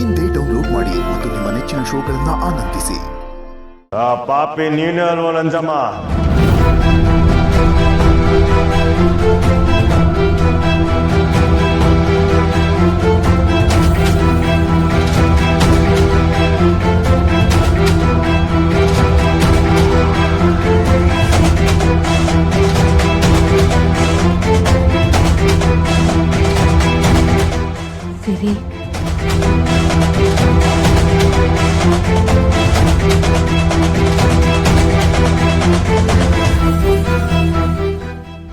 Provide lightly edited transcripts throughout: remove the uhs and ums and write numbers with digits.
ಇಂದೇ ಡೌನ್ಲೋಡ್ ಮಾಡಿ ಮತ್ತು ನಿಮ್ಮ ನೆಚ್ಚಿನ ಶೋಗಳನ್ನ ಆನಂದಿಸಿ. ಪಾಪಿ ನೀನೇ ಅಲ್ವಾ ನಂಜಮ್ಮ? ಸಿರಿ,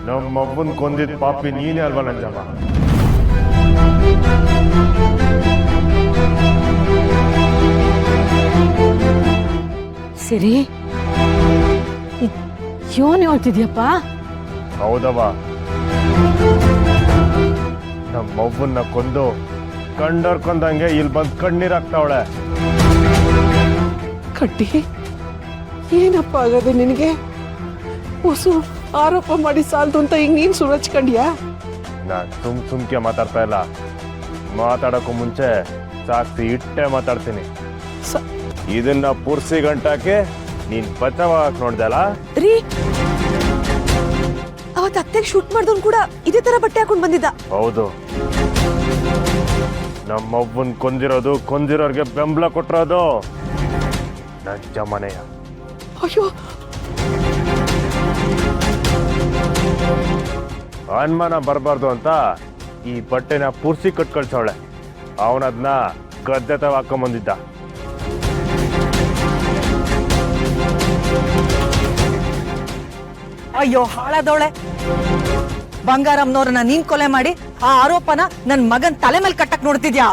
ನಮ್ಮಪ್ಪನ್ ಕೊಂದಿದ್ ಪಾಪಿ ನೀನೇ ಅಲ್ವಾ ನಂಜಮ್ಮ? ಸಿರಿ, ಯೋನ್ ಹೇಳ್ತಿದ್ಯಪ್ಪ? ಹೌದವ, ನಮ್ಮವ್ವನ್ನ ಕೊಂದು ಕಂಡೋರ್ ಕೊಂದಂಗೆ ಇಲ್ಲಿ ಬಂದ್ ಕಣ್ಣೀರಾಗ್ತಾವಳೆ. ಕಟ್ಟಿ, ಏನಪ್ಪ ಆಗದೆ ನಿನಗೆ? ಹೊಸು ಆರೋಪ ಮಾಡಿ ಸಾಲ್ದು ಅಂತ ಈಗ ನೀನ್ ಸುರಚ್ಕಂಡ್ಯಾ? ನಾನ್ ಸುಮ್ಕೆ ಮಾತಾಡ್ತಾ ಇಲ್ಲ. ಮಾತಾಡಕ್ಕೂ ಮುಂಚೆ ಸಾಕ್ಷಿ ಇಟ್ಟೆ ಮಾತಾಡ್ತೀನಿ. ಇದನ್ನ ಪುರ್ಸಿ ಗಂಟಾಕೆ ನೀನ್ ಬಚಾವಾಗಕ್ ನೋಡ್ದಲ್ಲ? ರೀ, ಅವತ್ ಅತ್ತೆಗೆ ಶೂಟ್ ಮಾಡ್ದವ್ನು ಕೂಡ ಇದೇ ತರ ಬಟ್ಟೆ ಹಾಕೊಂಡ್ ಬಂದಿದ್ದ. ಹೌದು, ನಮ್ಮವ್ವನ್ ಕೊಂದಿರೋರ್ಗೆ ಬೆಂಬಲ ಕೊಟ್ಟಿರೋದು ನಂಜಮ್ಮನೆಯ. ಅಯ್ಯೋ, ಅನುಮಾನ ಬರಬಾರ್ದು ಅಂತ ಈ ಬಟ್ಟೆನ ಪುರ್ಸಿ ಕಟ್ಕೊಳ್ಸವಳೆ. ಅವನದ್ನ ಗದ್ದೆ ತವ ಹಾಕೊಂಬಂದಿದ್ದ. ಅಯ್ಯೋ ಹಾಳಾದವಳೆ, ಬಂಗಾರಮ್ಮನವ್ರನ್ನ ನೀನ್ ಕೊಲೆ ಮಾಡಿ ಆ ಆರೋಪನ ನನ್ ಮಗನ್ ತಲೆ ಮೇಲೆ ಕಟ್ಟಕ್ ನೋಡ್ತಿದ್ಯಾ?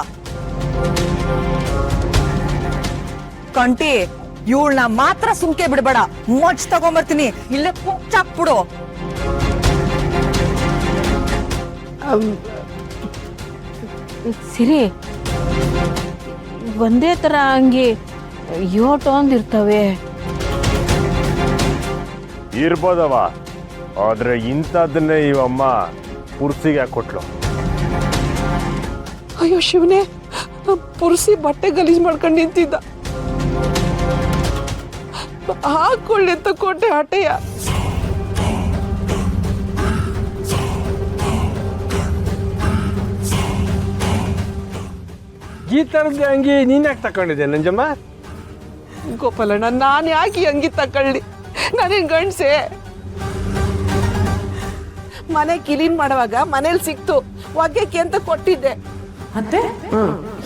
ಕಂಟಿ, ಇವಳನ್ನ ಮಾತ್ರ ಸುಮ್ಕೆ ಬಿಡ್ಬೇಡ. ಮೊಚ್ ತಗೊಂಬರ್ತೀನಿ, ಇಲ್ಲೇ ಕುಚ್ಚಾಕ್ಬಿಡು. ಸಿರಿ, ಒಂದೇ ತರ ಅಂಗಿ ಯೋಟೊಂದಿರ್ತವೆ. ಇರ್ಬೋದವ, ಆದ್ರೆ ಇಂಥದ್ದನ್ನೇ ಇವಮ್ಮ ಪುರ್ಸಿಗೆ ಯಾಕೆ ಕೊಟ್ಲು? ಅಯ್ಯೋ ಶಿವನೇ, ಪುರುಸಿ ಬಟ್ಟೆ ಗಲೀಜ್ ಮಾಡ್ಕೊಂಡು ನಿಂತಿದ್ದ. ಹಾಕೊಳ್ಳಿ ಅಂತ ಕೊಟ್ಟೆ ಹಟೆಯ. ಈ ತರದ ಅಂಗಿ ನೀನ್ ಯಾಕೆ ತಕೊಂಡಿದ್ದೆ ನಂಜಮ್ಮ? ಗೋಪಾಲಣ್ಣ, ನಾನು ಯಾಕೆ ಈ ಅಂಗಿ ತಕೊಳ್ಳಿ? ನಾನೇನ್ ಗಂಡ್ಸೆ? ಮನೆ ಕ್ಲೀನ್ ಮಾಡುವಾಗ ಮನೇಲಿ ಸಿಕ್ತು, ಒಗ್ಗಕ್ಕೆ ಅಂತ ಕೊಟ್ಟಿದ್ದೆ. ಅತ್ತೆ,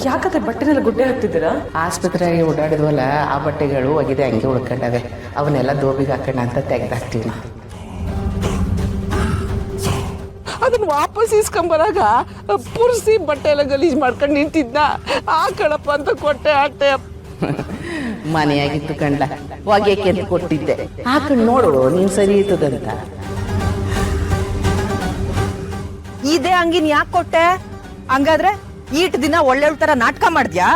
ಯಾಕತ್ತೆ ಬಟ್ಟೆನೆಲ್ಲ ಗುಡ್ಡೆ ಹಾಕ್ತಿದ್ದೀರಾ? ಆಸ್ಪತ್ರೆಗೆ ಓಡಾಡಿದ್ವಲ್ಲ, ಆ ಬಟ್ಟೆಗಳು ಒಗಿದೆ ಹಂಗೆ ಉಳ್ಕೊಂಡವೆ. ಅವನ್ನೆಲ್ಲ ದೋಬಿಗೆ ಹಾಕೋಣ ಅಂತ ತೆಗ್ದಾಕ್ತೀವಿ. ಅದನ್ನ ವಾಪಸ್ ಇಸ್ಕೊಂಬರಾಗ ಪುರ್ಸಿ ಬಟ್ಟೆ ಎಲ್ಲ ಗಲೀಜ್ ಮಾಡ್ಕೊಂಡು ನಿಂತಿದ್ನ. ಆ ಕಳಪ್ಪ ಅಂತ ಕೊಟ್ಟೆ ಅಟ್ಟೆ. ಮನೆಯಾಗಿತ್ತು ಕಂಡ, ಒಗ್ಯಕ್ಕೆ ಅಂತ ಕೊಟ್ಟಿದ್ದೆ. ಹಾಕೊಂಡು ನೋಡು, ನೀನ್ ಸರಿ ಇರ್ತದಂತ. ಇದೇ ಅಂಗಿನ್ ಯಾಕೆ ಕೊಟ್ಟೆ? ಹಂಗಾದ್ರೆ ಈಟ್ ದಿನ ಒಳ್ಳೆ ತರ ನಾಟಕ ಮಾಡಿದ್ಯಾ?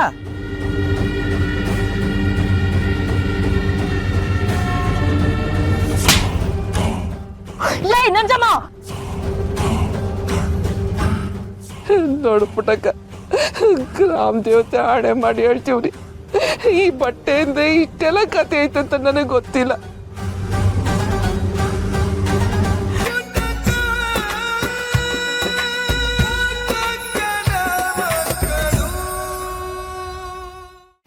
ಲೇ ನಂಜಮ್ಮ, ನೋಡು ಪುಟಕ, ಗ್ರಾಮ ದೇವತೆ ಆಣೆ ಮಾಡಿ ಹೇಳ್ತೀವ್ರಿ, ಈ ಬಟ್ಟೆಯಿಂದ ಇಷ್ಟೆಲ್ಲ ಕತೆ ಐತಂತ ನನಗೆ ಗೊತ್ತಿಲ್ಲ.